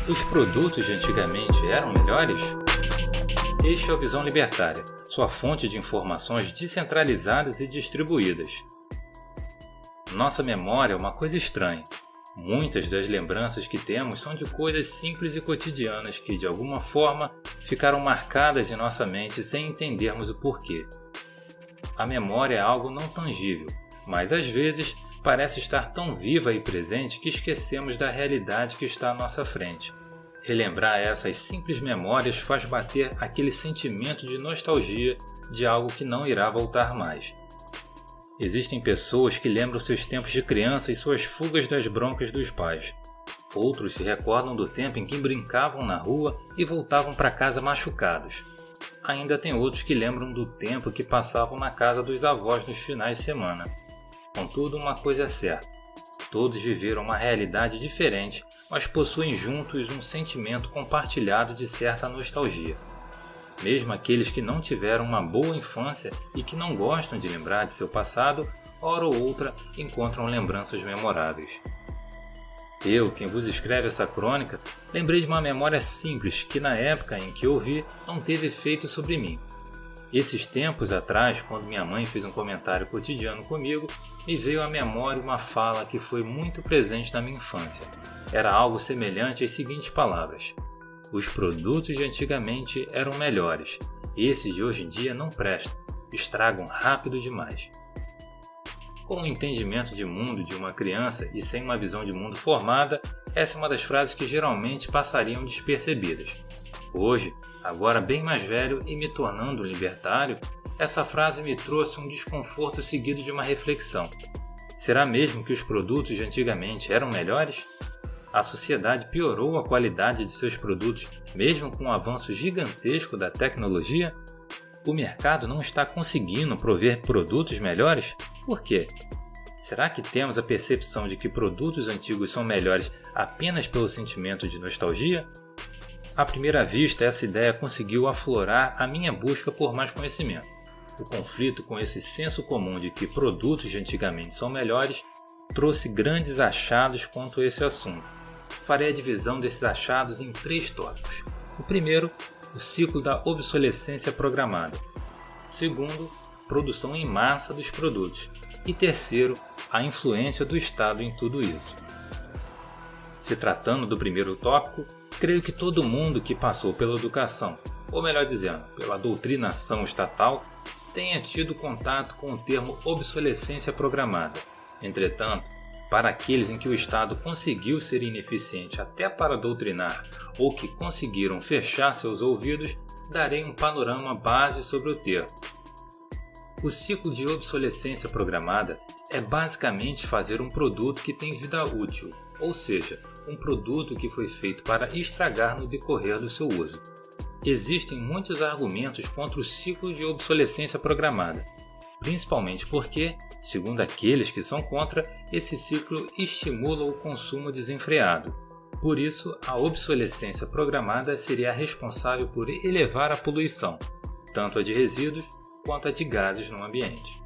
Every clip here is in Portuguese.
Os produtos de antigamente eram melhores? Este é o Visão Libertária, sua fonte de informações descentralizadas e distribuídas. Nossa memória é uma coisa estranha. Muitas das lembranças que temos são de coisas simples e cotidianas que, de alguma forma, ficaram marcadas em nossa mente sem entendermos o porquê. A memória é algo não tangível, mas às vezes parece estar tão viva e presente que esquecemos da realidade que está à nossa frente. Relembrar essas simples memórias faz bater aquele sentimento de nostalgia de algo que não irá voltar mais. Existem pessoas que lembram seus tempos de criança e suas fugas das broncas dos pais. Outros se recordam do tempo em que brincavam na rua e voltavam para casa machucados. Ainda tem outros que lembram do tempo que passavam na casa dos avós nos finais de semana. Contudo, uma coisa é certa: todos viveram uma realidade diferente, mas possuem juntos um sentimento compartilhado de certa nostalgia. Mesmo aqueles que não tiveram uma boa infância e que não gostam de lembrar de seu passado, hora ou outra encontram lembranças memoráveis. Eu, quem vos escreve essa crônica, lembrei de uma memória simples que na época em que ouvi não teve efeito sobre mim. Esses tempos atrás, quando minha mãe fez um comentário cotidiano comigo, me veio à memória uma fala que foi muito presente na minha infância. Era algo semelhante às seguintes palavras: os produtos de antigamente eram melhores, esses de hoje em dia não prestam, estragam rápido demais. Com o entendimento de mundo de uma criança e sem uma visão de mundo formada, essa é uma das frases que geralmente passariam despercebidas. Hoje, agora bem mais velho e me tornando libertário, essa frase me trouxe um desconforto seguido de uma reflexão. Será mesmo que os produtos de antigamente eram melhores? A sociedade piorou a qualidade de seus produtos mesmo com o avanço gigantesco da tecnologia? O mercado não está conseguindo prover produtos melhores? Por quê? Será que temos a percepção de que produtos antigos são melhores apenas pelo sentimento de nostalgia? À primeira vista, essa ideia conseguiu aflorar a minha busca por mais conhecimento. O conflito com esse senso comum de que produtos de antigamente são melhores trouxe grandes achados quanto a esse assunto. Farei a divisão desses achados em 3 tópicos. O primeiro, o ciclo da obsolescência programada. O segundo, produção em massa dos produtos. E terceiro, a influência do Estado em tudo isso. Se tratando do primeiro tópico, creio que todo mundo que passou pela educação, ou melhor dizendo, pela doutrinação estatal, tenha tido contato com o termo obsolescência programada. Entretanto, para aqueles em que o Estado conseguiu ser ineficiente até para doutrinar ou que conseguiram fechar seus ouvidos, darei um panorama base sobre o termo. O ciclo de obsolescência programada é basicamente fazer um produto que tem vida útil, ou seja, um produto que foi feito para estragar no decorrer do seu uso. Existem muitos argumentos contra o ciclo de obsolescência programada, principalmente porque, segundo aqueles que são contra, esse ciclo estimula o consumo desenfreado. Por isso, a obsolescência programada seria a responsável por elevar a poluição, tanto a de resíduos quanto a de gases no ambiente.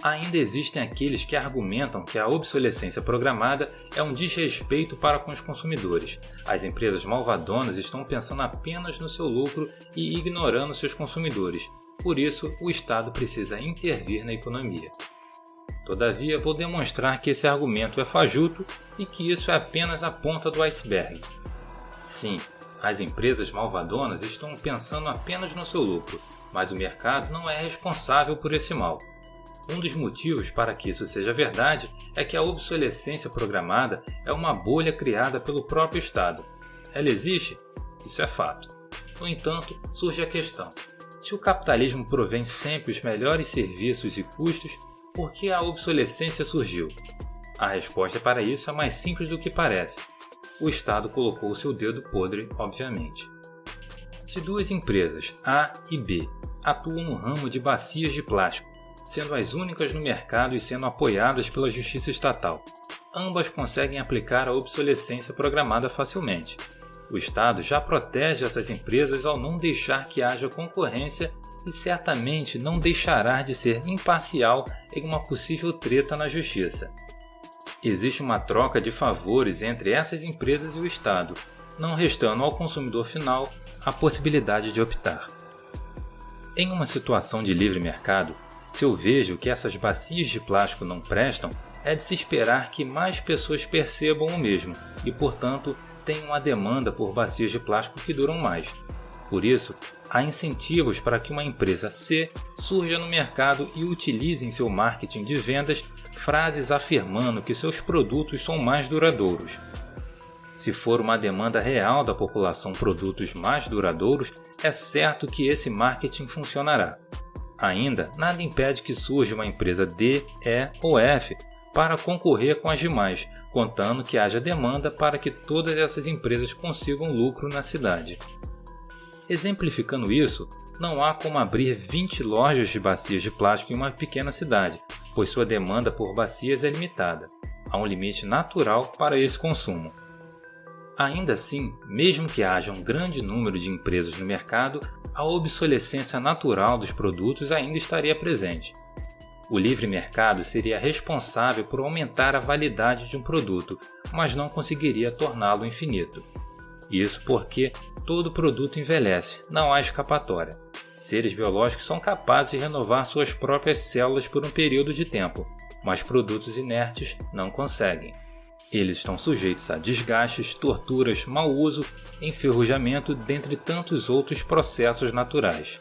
Ainda existem aqueles que argumentam que a obsolescência programada é um desrespeito para com os consumidores. As empresas malvadonas estão pensando apenas no seu lucro e ignorando seus consumidores. Por isso, o Estado precisa intervir na economia. Todavia, vou demonstrar que esse argumento é fajuto e que isso é apenas a ponta do iceberg. Sim, as empresas malvadonas estão pensando apenas no seu lucro, mas o mercado não é responsável por esse mal. Um dos motivos para que isso seja verdade é que a obsolescência programada é uma bolha criada pelo próprio Estado. Ela existe? Isso é fato. No entanto, surge a questão: se o capitalismo provém sempre os melhores serviços e custos, por que a obsolescência surgiu? A resposta para isso é mais simples do que parece. O Estado colocou o seu dedo podre, obviamente. Se 2 empresas, A e B, atuam no ramo de bacias de plástico, sendo as únicas no mercado e sendo apoiadas pela justiça estatal, ambas conseguem aplicar a obsolescência programada facilmente. O Estado já protege essas empresas ao não deixar que haja concorrência e certamente não deixará de ser imparcial em uma possível treta na justiça. Existe uma troca de favores entre essas empresas e o Estado, não restando ao consumidor final a possibilidade de optar. Em uma situação de livre mercado, se eu vejo que essas bacias de plástico não prestam, é de se esperar que mais pessoas percebam o mesmo e, portanto, tenham uma demanda por bacias de plástico que duram mais. Por isso, há incentivos para que uma empresa C surja no mercado e utilize em seu marketing de vendas frases afirmando que seus produtos são mais duradouros. Se for uma demanda real da população produtos mais duradouros, é certo que esse marketing funcionará. Ainda, nada impede que surja uma empresa D, E ou F para concorrer com as demais, contando que haja demanda para que todas essas empresas consigam lucro na cidade. Exemplificando isso, não há como abrir 20 lojas de bacias de plástico em uma pequena cidade, pois sua demanda por bacias é limitada. Há um limite natural para esse consumo. Ainda assim, mesmo que haja um grande número de empresas no mercado, a obsolescência natural dos produtos ainda estaria presente. O livre mercado seria responsável por aumentar a validade de um produto, mas não conseguiria torná-lo infinito. Isso porque todo produto envelhece, não há escapatória. Seres biológicos são capazes de renovar suas próprias células por um período de tempo, mas produtos inertes não conseguem. Eles estão sujeitos a desgastes, torturas, mau uso, enferrujamento, dentre tantos outros processos naturais.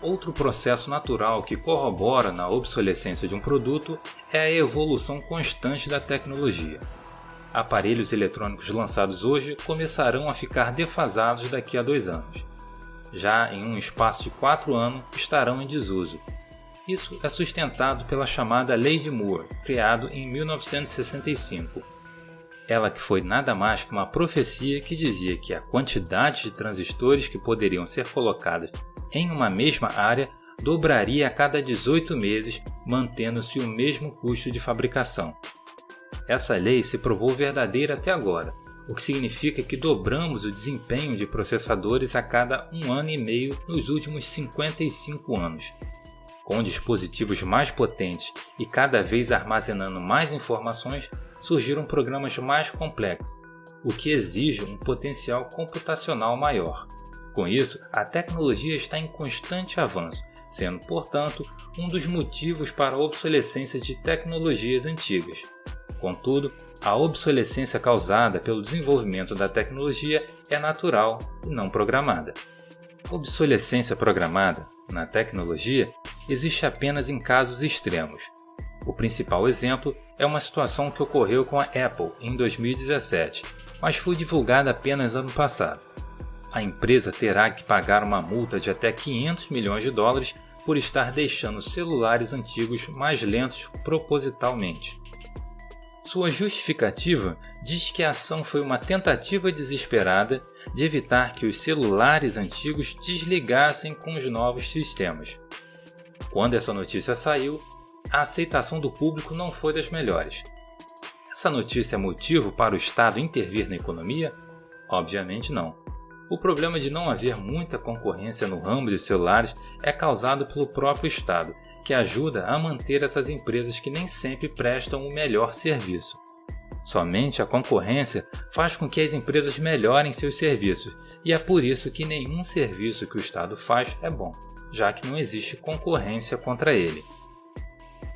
Outro processo natural que corrobora na obsolescência de um produto é a evolução constante da tecnologia. Aparelhos eletrônicos lançados hoje começarão a ficar defasados daqui a 2 anos. Já em um espaço de 4 anos estarão em desuso. Isso é sustentado pela chamada Lei de Moore, criado em 1965. Ela que foi nada mais que uma profecia que dizia que a quantidade de transistores que poderiam ser colocados em uma mesma área dobraria a cada 18 meses, mantendo-se o mesmo custo de fabricação. Essa lei se provou verdadeira até agora, o que significa que dobramos o desempenho de processadores a cada 1 ano e meio nos últimos 55 anos. Com dispositivos mais potentes e cada vez armazenando mais informações, surgiram programas mais complexos, o que exige um potencial computacional maior. Com isso, a tecnologia está em constante avanço, sendo, portanto, um dos motivos para a obsolescência de tecnologias antigas. Contudo, a obsolescência causada pelo desenvolvimento da tecnologia é natural e não programada. Obsolescência programada, na tecnologia, existe apenas em casos extremos. O principal exemplo é uma situação que ocorreu com a Apple em 2017, mas foi divulgada apenas ano passado. A empresa terá que pagar uma multa de até 500 milhões de dólares por estar deixando celulares antigos mais lentos propositalmente. Sua justificativa diz que a ação foi uma tentativa desesperada de evitar que os celulares antigos desligassem com os novos sistemas. Quando essa notícia saiu, a aceitação do público não foi das melhores. Essa notícia é motivo para o Estado intervir na economia? Obviamente não. O problema de não haver muita concorrência no ramo de celulares é causado pelo próprio Estado, que ajuda a manter essas empresas que nem sempre prestam o melhor serviço. Somente a concorrência faz com que as empresas melhorem seus serviços, e é por isso que nenhum serviço que o Estado faz é bom, já que não existe concorrência contra ele.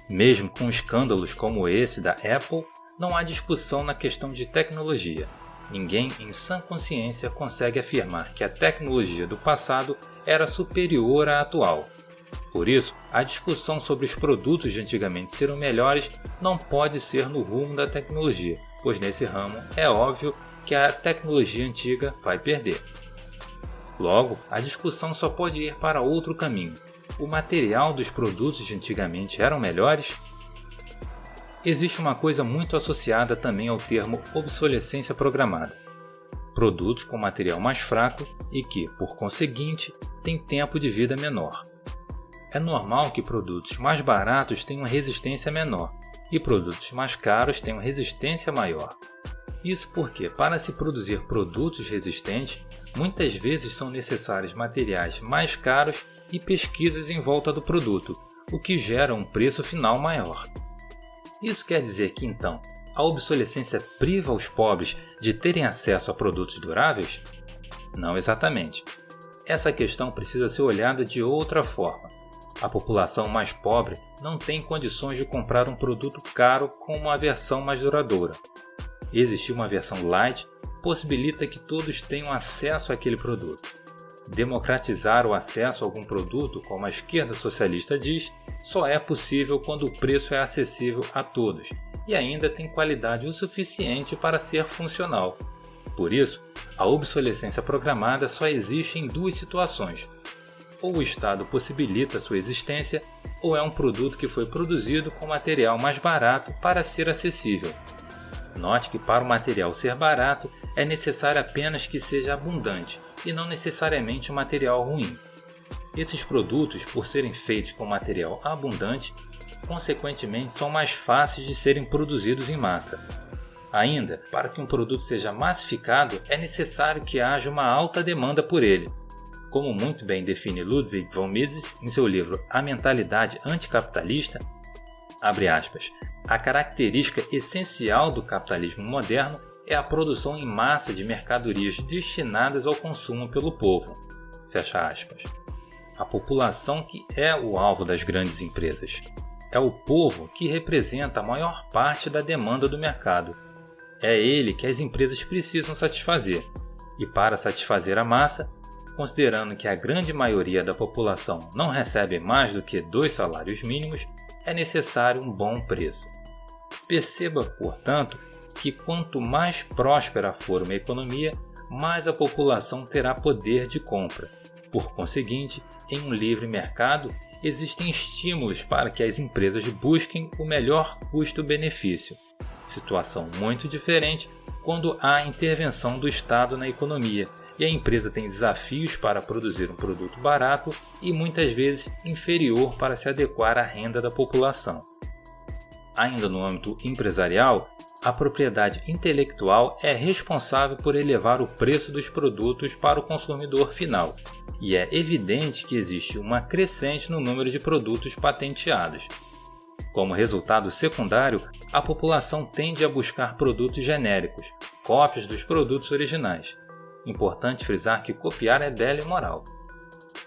Mesmo com escândalos como esse da Apple, não há discussão na questão de tecnologia. Ninguém em sã consciência consegue afirmar que a tecnologia do passado era superior à atual. Por isso, a discussão sobre os produtos de antigamente serem melhores não pode ser no rumo da tecnologia, pois nesse ramo é óbvio que a tecnologia antiga vai perder. Logo, a discussão só pode ir para outro caminho. O material dos produtos de antigamente eram melhores? Existe uma coisa muito associada também ao termo obsolescência programada. Produtos com material mais fraco e que, por conseguinte, têm tempo de vida menor. É normal que produtos mais baratos tenham resistência menor e produtos mais caros tenham resistência maior. Isso porque, para se produzir produtos resistentes, muitas vezes são necessários materiais mais caros e pesquisas em volta do produto, o que gera um preço final maior. Isso quer dizer que, então, a obsolescência priva os pobres de terem acesso a produtos duráveis? Não exatamente. Essa questão precisa ser olhada de outra forma. A população mais pobre não tem condições de comprar um produto caro com uma versão mais duradoura. Existir uma versão light possibilita que todos tenham acesso àquele produto. Democratizar o acesso a algum produto, como a esquerda socialista diz, só é possível quando o preço é acessível a todos e ainda tem qualidade o suficiente para ser funcional. Por isso, a obsolescência programada só existe em duas situações. Ou o Estado possibilita sua existência, ou é um produto que foi produzido com material mais barato para ser acessível. Note que para o material ser barato, é necessário apenas que seja abundante, e não necessariamente um material ruim. Esses produtos, por serem feitos com material abundante, consequentemente são mais fáceis de serem produzidos em massa. Ainda, para que um produto seja massificado, é necessário que haja uma alta demanda por ele. Como muito bem define Ludwig von Mises em seu livro A Mentalidade Anticapitalista, abre aspas, a característica essencial do capitalismo moderno é a produção em massa de mercadorias destinadas ao consumo pelo povo. Fecha aspas. A população que é o alvo das grandes empresas. É o povo que representa a maior parte da demanda do mercado. É ele que as empresas precisam satisfazer. E para satisfazer a massa, considerando que a grande maioria da população não recebe mais do que 2 salários mínimos, é necessário um bom preço. Perceba, portanto, que quanto mais próspera for uma economia, mais a população terá poder de compra. Por conseguinte, em um livre mercado, existem estímulos para que as empresas busquem o melhor custo-benefício. Situação muito diferente quando há intervenção do Estado na economia e a empresa tem desafios para produzir um produto barato e muitas vezes inferior para se adequar à renda da população. Ainda no âmbito empresarial, a propriedade intelectual é responsável por elevar o preço dos produtos para o consumidor final, e é evidente que existe uma crescente no número de produtos patenteados. Como resultado secundário, a população tende a buscar produtos genéricos, cópias dos produtos originais. Importante frisar que copiar é belo e moral.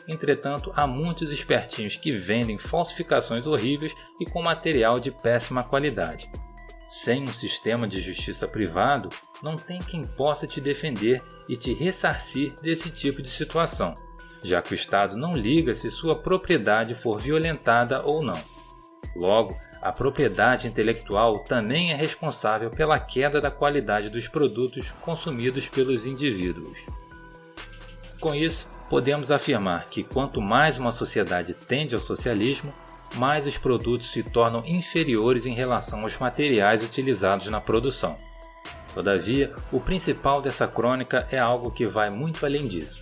Entretanto, há muitos espertinhos que vendem falsificações horríveis e com material de péssima qualidade. Sem um sistema de justiça privado, não tem quem possa te defender e te ressarcir desse tipo de situação, já que o Estado não liga se sua propriedade for violentada ou não. Logo, a propriedade intelectual também é responsável pela queda da qualidade dos produtos consumidos pelos indivíduos. Com isso, podemos afirmar que quanto mais uma sociedade tende ao socialismo, mais os produtos se tornam inferiores em relação aos materiais utilizados na produção. Todavia, o principal dessa crônica é algo que vai muito além disso.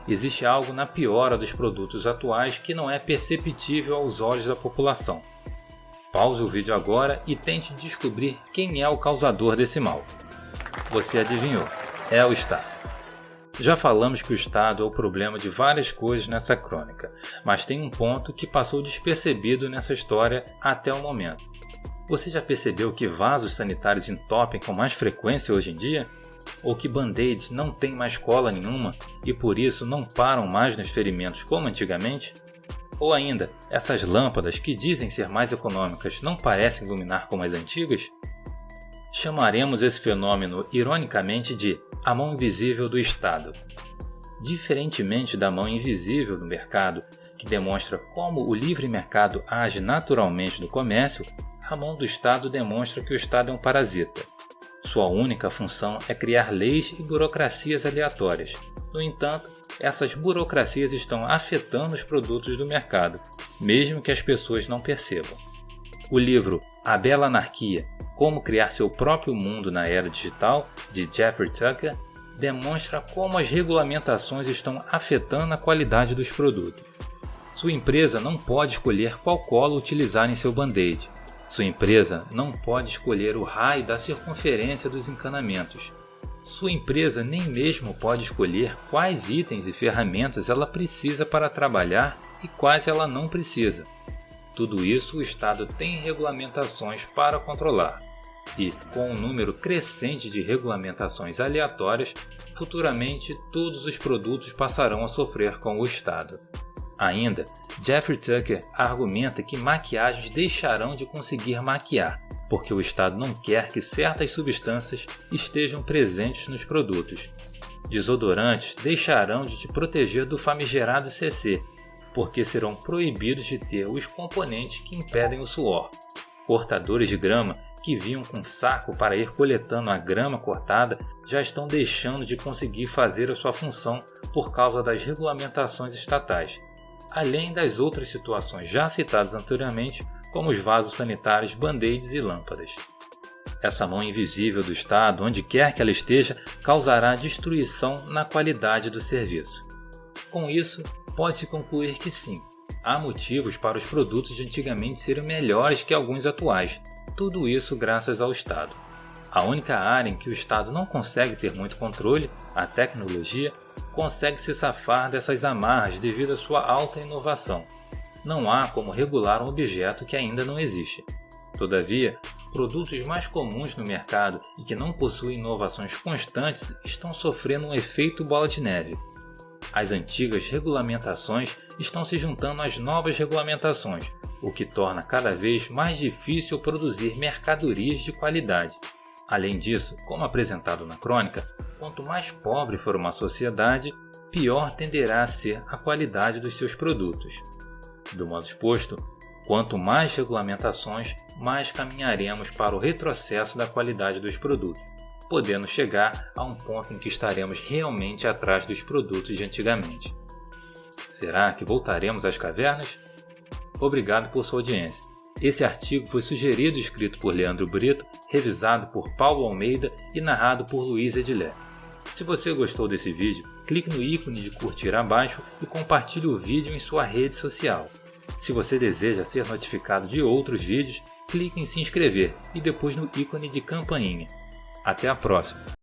Existe algo na piora dos produtos atuais que não é perceptível aos olhos da população. Pause o vídeo agora e tente descobrir quem é o causador desse mal. Você adivinhou, é o Estado. Já falamos que o Estado é o problema de várias coisas nessa crônica, mas tem um ponto que passou despercebido nessa história até o momento. Você já percebeu que vasos sanitários entopem com mais frequência hoje em dia? Ou que band-aids não têm mais cola nenhuma e por isso não param mais nos ferimentos como antigamente? Ou ainda, essas lâmpadas que dizem ser mais econômicas não parecem iluminar como as antigas? Chamaremos esse fenômeno ironicamente de a mão invisível do Estado. Diferentemente da mão invisível do mercado, que demonstra como o livre mercado age naturalmente no comércio, a mão do Estado demonstra que o Estado é um parasita. Sua única função é criar leis e burocracias aleatórias. No entanto, essas burocracias estão afetando os produtos do mercado, mesmo que as pessoas não percebam. O livro A Bela Anarquia: Como Criar Seu Próprio Mundo na Era Digital, de Jeffrey Tucker, demonstra como as regulamentações estão afetando a qualidade dos produtos. Sua empresa não pode escolher qual cola utilizar em seu band-aid. Sua empresa não pode escolher o raio da circunferência dos encanamentos. Sua empresa nem mesmo pode escolher quais itens e ferramentas ela precisa para trabalhar e quais ela não precisa. Tudo isso o Estado tem regulamentações para controlar. E, com um número crescente de regulamentações aleatórias, futuramente todos os produtos passarão a sofrer com o Estado. Ainda, Jeffrey Tucker argumenta que maquiagens deixarão de conseguir maquiar, porque o Estado não quer que certas substâncias estejam presentes nos produtos. Desodorantes deixarão de te proteger do famigerado CC, porque serão proibidos de ter os componentes que impedem o suor. Cortadores de grama que vinham com saco para ir coletando a grama cortada já estão deixando de conseguir fazer a sua função por causa das regulamentações estatais, além das outras situações já citadas anteriormente, como os vasos sanitários, band-aids e lâmpadas. Essa mão invisível do Estado, onde quer que ela esteja, causará destruição na qualidade do serviço. Com isso, pode-se concluir que sim, há motivos para os produtos de antigamente serem melhores que alguns atuais, tudo isso graças ao Estado. A única área em que o Estado não consegue ter muito controle, a tecnologia, consegue se safar dessas amarras devido à sua alta inovação. Não há como regular um objeto que ainda não existe. Todavia, produtos mais comuns no mercado e que não possuem inovações constantes estão sofrendo um efeito bola de neve. As antigas regulamentações estão se juntando às novas regulamentações, o que torna cada vez mais difícil produzir mercadorias de qualidade. Além disso, como apresentado na crônica, quanto mais pobre for uma sociedade, pior tenderá a ser a qualidade dos seus produtos. Do modo exposto, quanto mais regulamentações, mais caminharemos para o retrocesso da qualidade dos produtos, podendo chegar a um ponto em que estaremos realmente atrás dos produtos de antigamente. Será que voltaremos às cavernas? Obrigado por sua audiência. Esse artigo foi sugerido e escrito por Leandro Brito, revisado por Paulo Almeida e narrado por Luiz Edilé. Se você gostou desse vídeo, clique no ícone de curtir abaixo e compartilhe o vídeo em sua rede social. Se você deseja ser notificado de outros vídeos, clique em se inscrever e depois no ícone de campainha. Até a próxima!